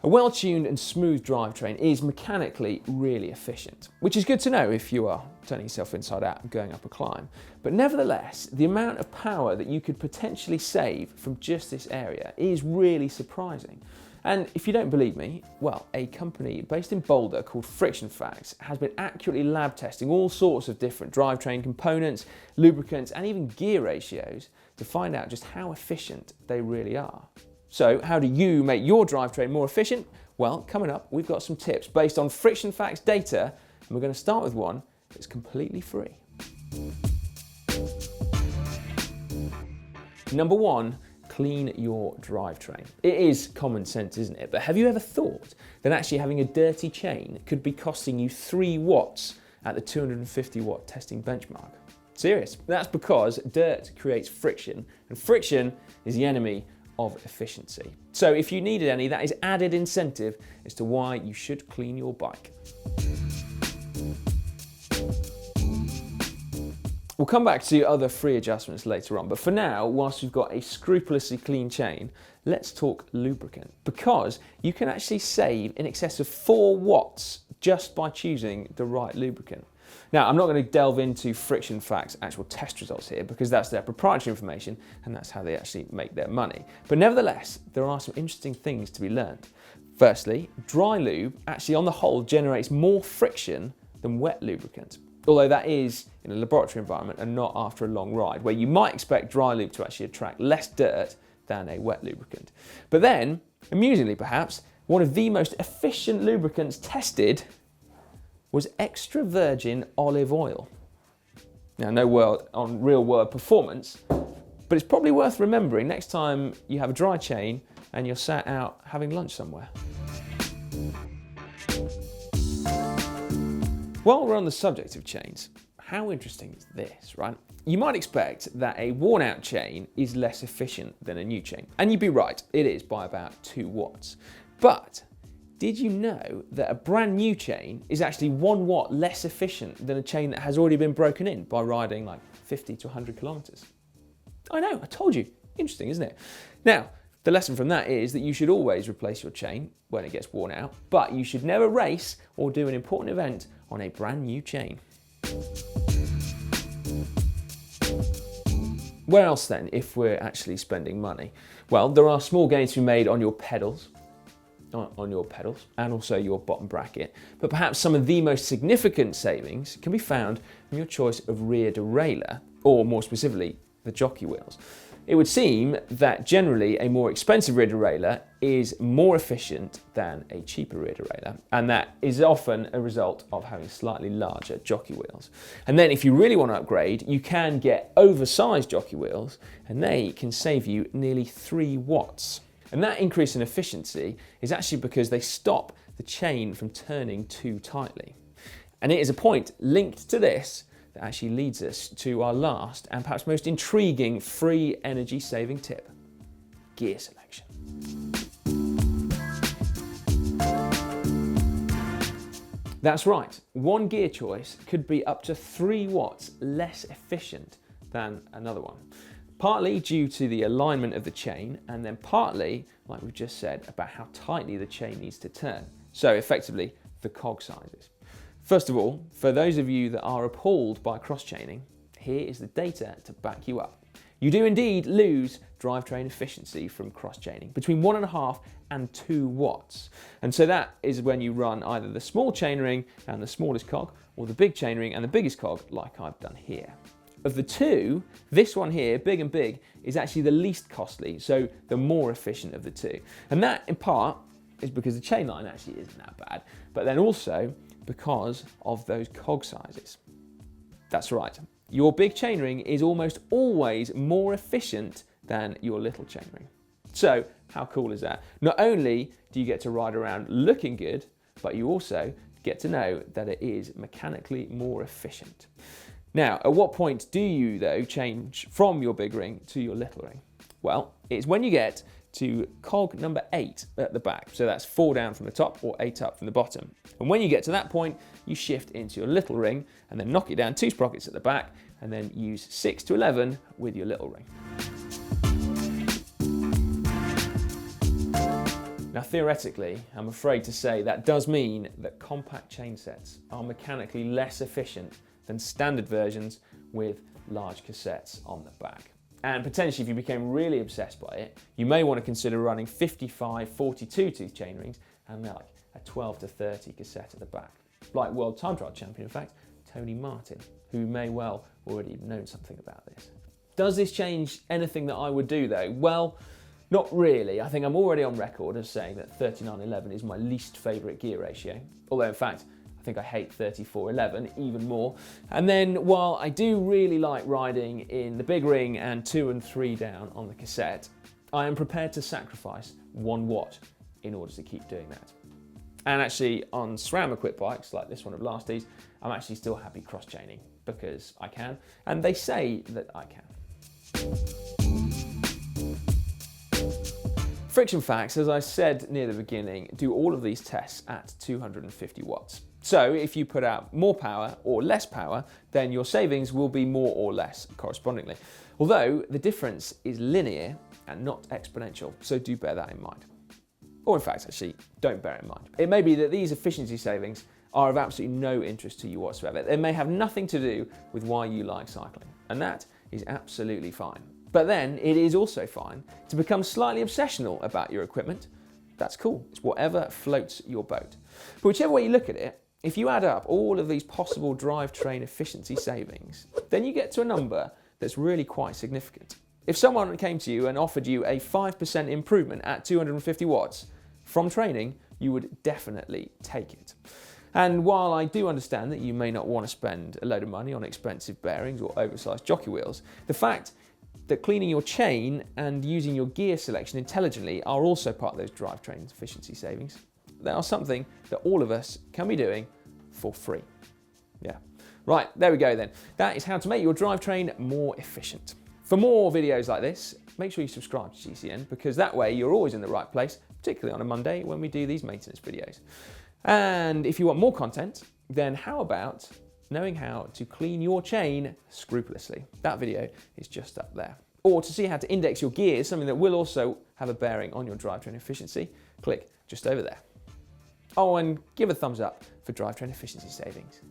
A well-tuned and smooth drivetrain is mechanically really efficient, which is good to know if you are turning yourself inside out and going up a climb. But nevertheless, the amount of power that you could potentially save from just this area is really surprising. And if you don't believe me, well, a company based in Boulder called Friction Facts has been accurately lab testing all sorts of different drivetrain components, lubricants, and even gear ratios to find out just how efficient they really are. So how do you make your drivetrain more efficient? Well, coming up, we've got some tips based on Friction Facts data, and we're going to start with one that's completely free. Number one, clean your drivetrain. It is common sense, isn't it? But have you ever thought that actually having a dirty chain could be costing you 3 watts at the 250 watt testing benchmark? Serious. That's because dirt creates friction, and friction is the enemy of efficiency. So if you needed any, that is added incentive as to why you should clean your bike. We'll come back to other free adjustments later on, but for now, whilst we've got a scrupulously clean chain, let's talk lubricant, because you can actually save in excess of 4 watts just by choosing the right lubricant. Now, I'm not going to delve into Friction Facts' actual test results here because that's their proprietary information and that's how they actually make their money. But nevertheless, there are some interesting things to be learned. Firstly, dry lube actually on the whole generates more friction than wet lubricant, although that is in a laboratory environment and not after a long ride, where you might expect dry lube to actually attract less dirt than a wet lubricant. But then, amusingly perhaps, one of the most efficient lubricants tested was extra virgin olive oil. Now, no word on real world performance, but it's probably worth remembering next time you have a dry chain and you're sat out having lunch somewhere. While we're on the subject of chains, how interesting is this, right? You might expect that a worn out chain is less efficient than a new chain. And you'd be right, it is by about 2 watts. But did you know that a brand new chain is actually 1 watt less efficient than a chain that has already been broken in by riding like 50 to 100 kilometers? I know, I told you. Interesting, isn't it? Now, the lesson from that is that you should always replace your chain when it gets worn out, but you should never race or do an important event on a brand new chain. Where else then, if we're actually spending money? Well, there are small gains to be made on your pedals, and also your bottom bracket, but perhaps some of the most significant savings can be found in your choice of rear derailleur, or more specifically, the jockey wheels. It would seem that generally a more expensive rear derailleur is more efficient than a cheaper rear derailleur, and that is often a result of having slightly larger jockey wheels. And then if you really want to upgrade, you can get oversized jockey wheels, and they can save you nearly 3 watts. And that increase in efficiency is actually because they stop the chain from turning too tightly. And it is a point linked to this that actually leads us to our last and perhaps most intriguing free energy saving tip: gear selection. That's right, one gear choice could be up to 3 watts less efficient than another one. Partly due to the alignment of the chain, and then partly, like we've just said, about how tightly the chain needs to turn. So effectively, the cog sizes. First of all, for those of you that are appalled by cross-chaining, here is the data to back you up. You do indeed lose drivetrain efficiency from cross-chaining, between 1.5 and 2 watts. And so that is when you run either the small chainring and the smallest cog, or the big chainring and the biggest cog, like I've done here. Of the two, this one here, big and big, is actually the least costly, so the more efficient of the two. And that, in part, is because the chain line actually isn't that bad, but then also because of those cog sizes. That's right, your big chainring is almost always more efficient than your little chainring. So, how cool is that? Not only do you get to ride around looking good, but you also get to know that it is mechanically more efficient. Now, at what point do you, though, change from your big ring to your little ring? Well, it's when you get to cog number 8 at the back. So that's 4 down from the top or 8 up from the bottom. And when you get to that point, you shift into your little ring and then knock it down 2 sprockets at the back and then use 6 to 11 with your little ring. Now theoretically, I'm afraid to say that does mean that compact chain sets are mechanically less efficient than standard versions with large cassettes on the back. And potentially, if you became really obsessed by it, you may want to consider running 55 42 tooth chain rings and like a 12 to 30 cassette at the back. Like world time trial champion, in fact, Tony Martin, who may well already have known something about this. Does this change anything that I would do though? Well, not really. I think I'm already on record as saying that 3911 is my least favourite gear ratio. Although in fact, I think I hate 3411 even more. And then while I do really like riding in the big ring and 2 and 3 down on the cassette, I am prepared to sacrifice 1 watt in order to keep doing that. And actually on SRAM equipped bikes like this one of Lasties, I'm actually still happy cross-chaining because I can, and they say that I can. Friction Facts, as I said near the beginning, do all of these tests at 250 watts. So if you put out more power or less power, then your savings will be more or less correspondingly. Although the difference is linear and not exponential, so do bear that in mind. Or in fact, actually, don't bear it in mind. It may be that these efficiency savings are of absolutely no interest to you whatsoever. They may have nothing to do with why you like cycling, and that is absolutely fine. But then it is also fine to become slightly obsessional about your equipment. That's cool. It's whatever floats your boat. But whichever way you look at it, if you add up all of these possible drivetrain efficiency savings, then you get to a number that's really quite significant. If someone came to you and offered you a 5% improvement at 250 watts from training, you would definitely take it. And while I do understand that you may not want to spend a load of money on expensive bearings or oversized jockey wheels, the fact that cleaning your chain and using your gear selection intelligently are also part of those drivetrain efficiency savings. They are something that all of us can be doing for free. Yeah. Right, there we go then. That is how to make your drivetrain more efficient. For more videos like this, make sure you subscribe to GCN because that way you're always in the right place, particularly on a Monday when we do these maintenance videos. And if you want more content, then how about knowing how to clean your chain scrupulously? That video is just up there. Or to see how to index your gears, something that will also have a bearing on your drivetrain efficiency, click just over there. Oh, and give a thumbs up for drivetrain efficiency savings.